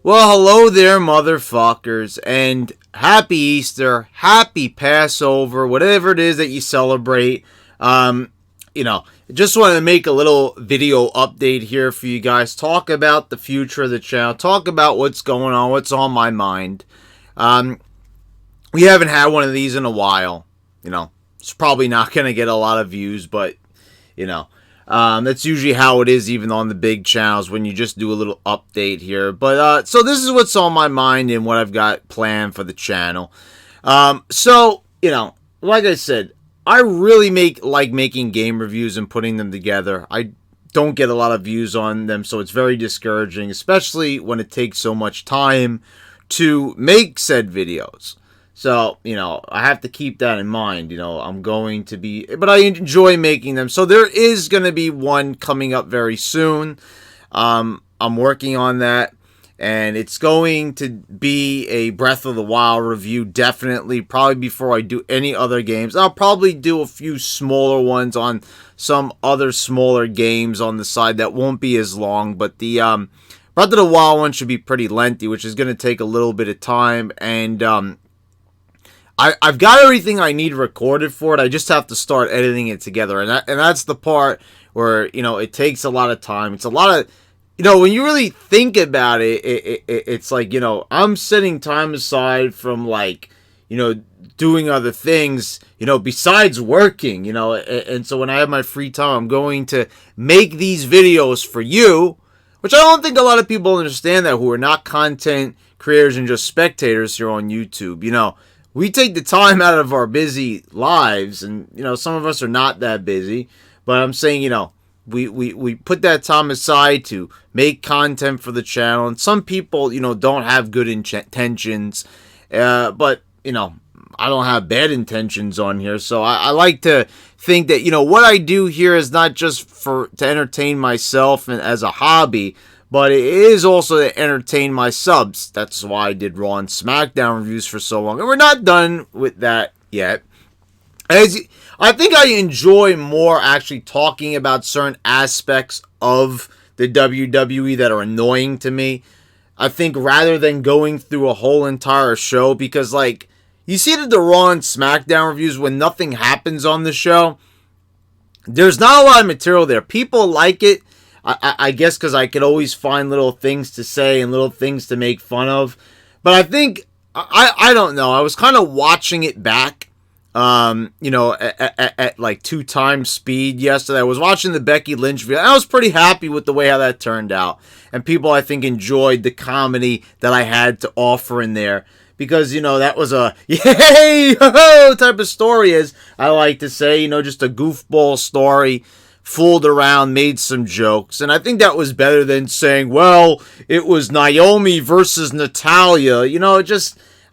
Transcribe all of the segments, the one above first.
Well, hello there, motherfuckers, and happy Easter, happy Passover, whatever it is that you celebrate. Um, just wanted to make a little video update here for you guys. Talk about the future of the channel. Talk about what's going on, what's on my mind. We haven't had one of these in a while. It's probably not going to get a lot of views, but, that's usually how it is even on the big channels when you just do a little update here. But so this is what's on my mind and what I've got planned for the channel. Like I said, I really like making game reviews and putting them together. I don't get a lot of views on them, so it's very discouraging, especially when it takes so much time to make said videos. So, I have to keep that in mind. I'm going to be, but I enjoy making them. So there is going to be one coming up very soon. I'm working on that, and it's going to be a Breath of the Wild review, definitely, probably before I do any other games. I'll probably do a few smaller ones on some other smaller games on the side that won't be as long, but the Breath of the Wild one should be pretty lengthy, which is going to take a little bit of time, and I've got everything I need recorded for it. I just have to start editing it together. And that's the part where, it takes a lot of time. It's a lot of, when you really think about it, it's like, I'm setting time aside from, like, doing other things, besides working, and so when I have my free time, I'm going to make these videos for you, which I don't think a lot of people understand that who are not content creators and just spectators here on YouTube. We take the time out of our busy lives, and, some of us are not that busy, but I'm saying, we put that time aside to make content for the channel, and some people, don't have good intentions, but, I don't have bad intentions on here, so I like to think that, what I do here is not just to entertain myself and as a hobby, but it is also to entertain my subs. That's why I did Raw and SmackDown reviews for so long. And we're not done with that yet. I think I enjoy more actually talking about certain aspects of the WWE that are annoying to me. I think rather than going through a whole entire show. Because, like, you see that the Raw and SmackDown reviews, when nothing happens on the show, there's not a lot of material there. People like it. I guess because I could always find little things to say and little things to make fun of. But I think, I don't know, I was kind of watching it back, at like 2 times speed yesterday. I was watching the Becky Lynch video. I was pretty happy with the way how that turned out. And people, I think, enjoyed the comedy that I had to offer in there. Because, that was a yay, ho, type of story, as I like to say. Just a goofball story. Fooled around, made some jokes, and I think that was better than saying, well, it was Naomi versus Natalia.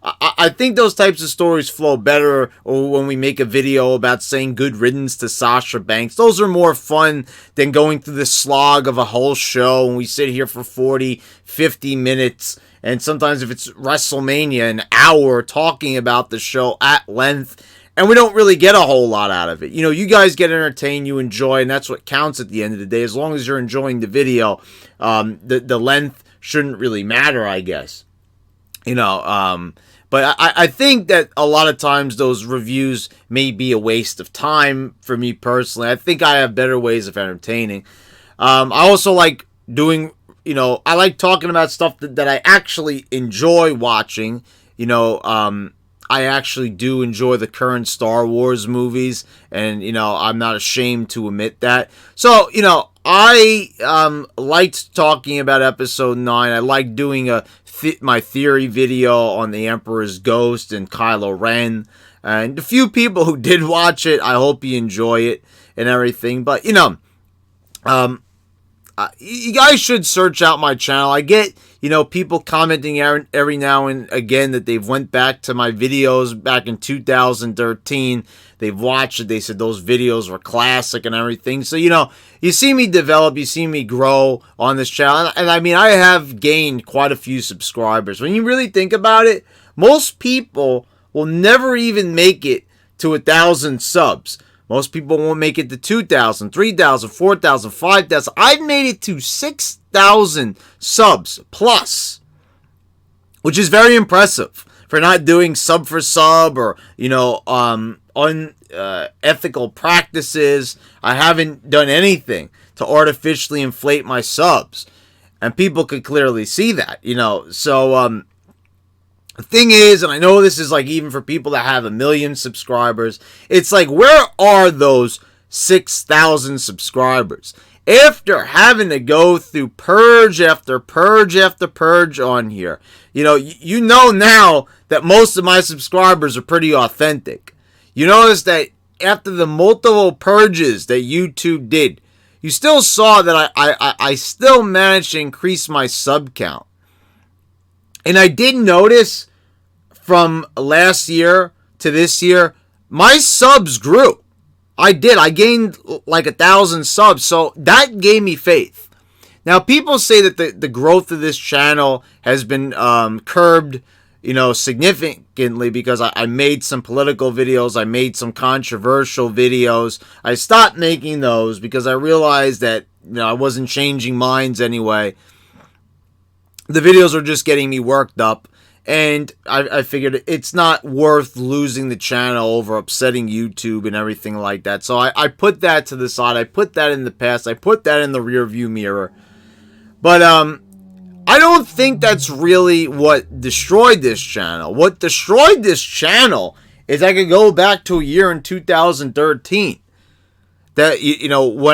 I think those types of stories flow better, or when we make a video about saying good riddance to Sasha Banks. Those are more fun than going through the slog of a whole show, and we sit here for 40, 50 minutes, and sometimes if it's WrestleMania, an hour talking about the show at length. And we don't really get a whole lot out of it. You guys get entertained, you enjoy, and that's what counts at the end of the day. As long as you're enjoying the video, the length shouldn't really matter, I guess. But I think that a lot of times those reviews may be a waste of time for me personally. I think I have better ways of entertaining. I also like doing, I like talking about stuff that I actually enjoy watching. I actually do enjoy the current Star Wars movies, and, I'm not ashamed to admit that. So, I liked talking about Episode 9. I liked doing my theory video on the Emperor's Ghost and Kylo Ren. And the few people who did watch it, I hope you enjoy it and everything. But, you guys should search out my channel. I get, people commenting every now and again that they've went back to my videos back in 2013. They've watched it. They said those videos were classic and everything. So, you see me develop. You see me grow on this channel. And I mean, I have gained quite a few subscribers. When you really think about it, most people will never even make it to 1,000 subs. Most people won't make it to 2,000, 3,000, 4,000, 5,000. I've made it to 6,000 subs plus. which is very impressive for not doing sub for sub or, unethical practices. I haven't done anything to artificially inflate my subs. And people could clearly see that, So, the thing is, and I know this is like even for people that have 1 million subscribers, it's like, where are those 6,000 subscribers? After having to go through purge after purge after purge on here, you know now that most of my subscribers are pretty authentic. You notice that after the multiple purges that YouTube did, you still saw that I still managed to increase my sub count. And I did notice from last year to this year, my subs grew. I did. I gained like 1,000 subs. So that gave me faith. Now, people say that the growth of this channel has been curbed, significantly because I made some political videos. I made some controversial videos. I stopped making those because I realized that, I wasn't changing minds anyway. The videos were just getting me worked up. And I figured it's not worth losing the channel over upsetting YouTube and everything like that. So I put that to the side. I put that in the past. I put that in the rearview mirror. But I don't think that's really what destroyed this channel. What destroyed this channel is I could go back to a year in 2013. That,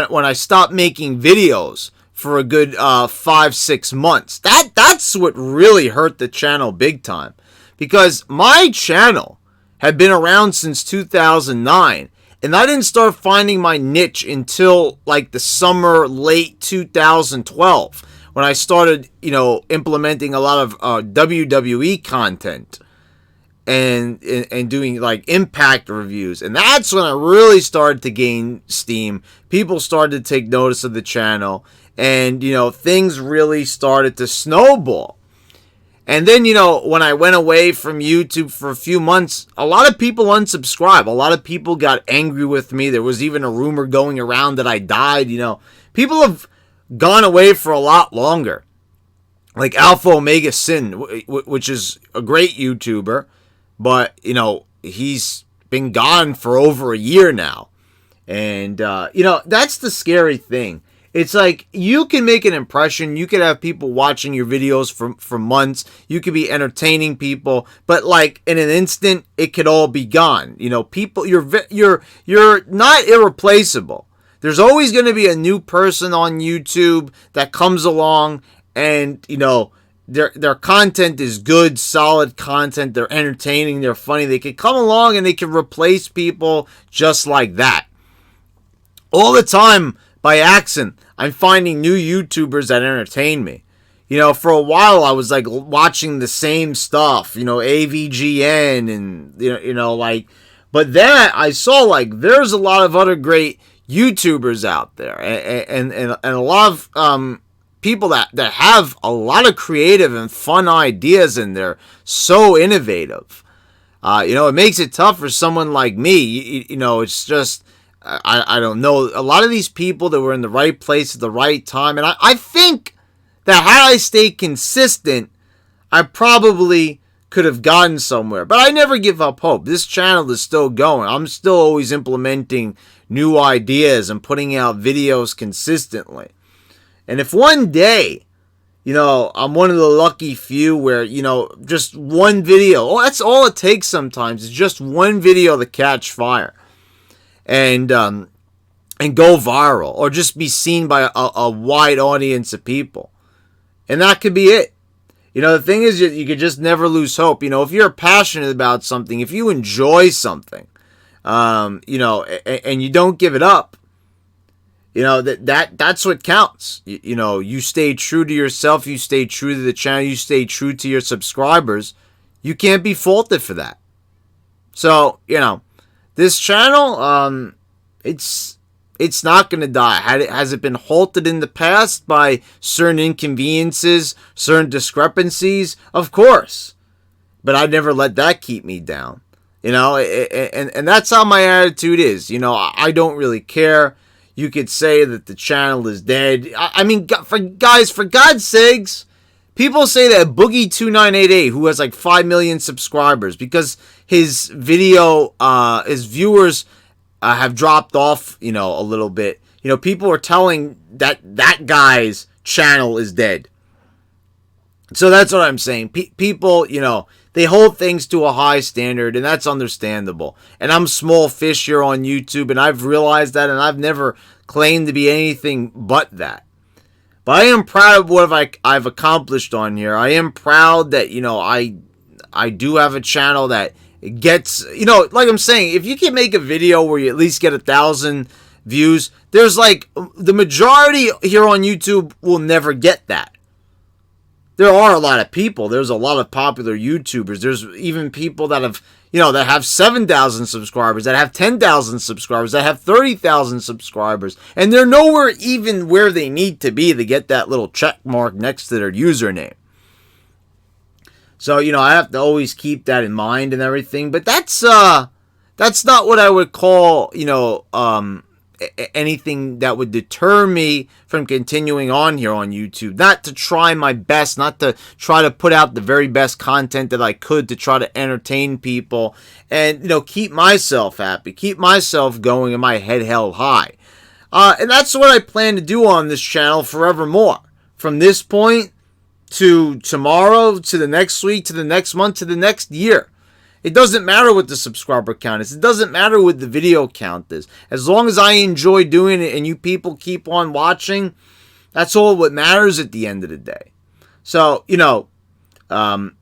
when I stopped making videos for a good 5-6 months. That's what really hurt the channel big time. Because my channel had been around since 2009. And I didn't start finding my niche until like the summer, late 2012. When I started, implementing a lot of WWE content. And doing like impact reviews. And that's when I really started to gain steam. People started to take notice of the channel. And, things really started to snowball. And then, when I went away from YouTube for a few months, a lot of people unsubscribed. A lot of people got angry with me. There was even a rumor going around that I died. People have gone away for a lot longer. Like Alpha Omega Sin, which is a great YouTuber. But, he's been gone for over a year now. And, that's the scary thing. It's like, you can make an impression. You could have people watching your videos for months. You could be entertaining people. But, like, in an instant, it could all be gone. People, you're not irreplaceable. There's always going to be a new person on YouTube that comes along and, their content is good, solid content. They're entertaining. They're funny. They can come along and they can replace people just like that. All the time, by accident, I'm finding new YouTubers that entertain me. For a while, I was like watching the same stuff, AVGN and, but then I saw like there's a lot of other great YouTubers out there and a lot of, people that have a lot of creative and fun ideas and they're so innovative. It makes it tough for someone like me. It's just, I don't know. A lot of these people that were in the right place at the right time. And I think that had I stayed consistent, I probably could have gotten somewhere. But I never give up hope. This channel is still going. I'm still always implementing new ideas and putting out videos consistently. And if one day, I'm one of the lucky few where, just one video, that's all it takes sometimes, is just one video to catch fire and go viral or just be seen by a wide audience of people. And that could be it. The thing is, you could just never lose hope. If you're passionate about something, if you enjoy something, and you don't give it up, that's what counts. You stay true to yourself. You stay true to the channel. You stay true to your subscribers. You can't be faulted for that. So, this channel, it's not going to die. Has it been halted in the past by certain inconveniences, certain discrepancies? Of course. But I never let that keep me down. And that's how my attitude is. I don't really care. You could say that the channel is dead. I mean, for God's sakes, People say that Boogie2988, who has like 5 million subscribers, because his video, his viewers have dropped off, a little bit. People are telling that guy's channel is dead. So that's what I'm saying. People, they hold things to a high standard, and that's understandable. And I'm small fish here on YouTube, and I've realized that, and I've never claimed to be anything but that. But I am proud of what I've accomplished on here. I am proud that, I do have a channel that gets, like I'm saying, if you can make a video where you at least get 1,000 views, there's like, the majority here on YouTube will never get that. There are a lot of people. There's a lot of popular YouTubers. There's even people that have, that have 7,000 subscribers, that have 10,000 subscribers, that have 30,000 subscribers. And they're nowhere even where they need to be to get that little check mark next to their username. So, I have to always keep that in mind and everything. But that's not what I would call, anything that would deter me from continuing on here on YouTube. Not to try my best, not to try to put out the very best content that I could to try to entertain people and, keep myself happy, keep myself going and my head held high. And that's what I plan to do on this channel forevermore. From this point to tomorrow, to the next week, to the next month, to the next year. It doesn't matter what the subscriber count is. It doesn't matter what the video count is. As long as I enjoy doing it and you people keep on watching, that's all what matters at the end of the day. So, I've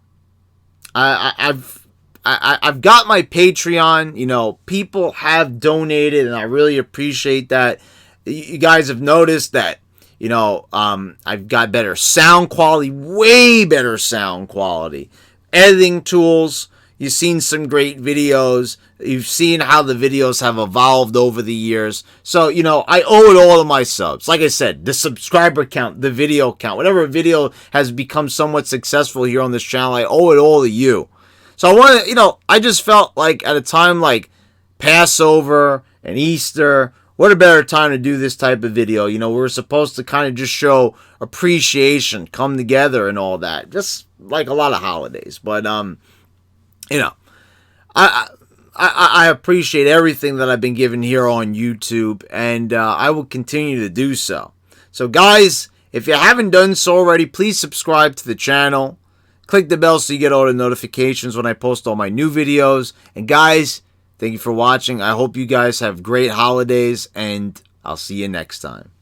got my Patreon. People have donated, and I really appreciate that. You guys have noticed that, I've got better sound quality, way better sound quality, editing tools. You've seen some great videos. You've seen how the videos have evolved over the years. So, I owe it all to my subs. Like I said, the subscriber count, the video count, whatever video has become somewhat successful here on this channel, I owe it all to you. So I want to, I just felt like at a time like Passover and Easter, what a better time to do this type of video. We're supposed to kind of just show appreciation, come together and all that. Just like a lot of holidays. But, I appreciate everything that I've been given here on YouTube, and I will continue to do so. So guys, if you haven't done so already, please subscribe to the channel. Click the bell so you get all the notifications when I post all my new videos. And guys, thank you for watching. I hope you guys have great holidays, and I'll see you next time.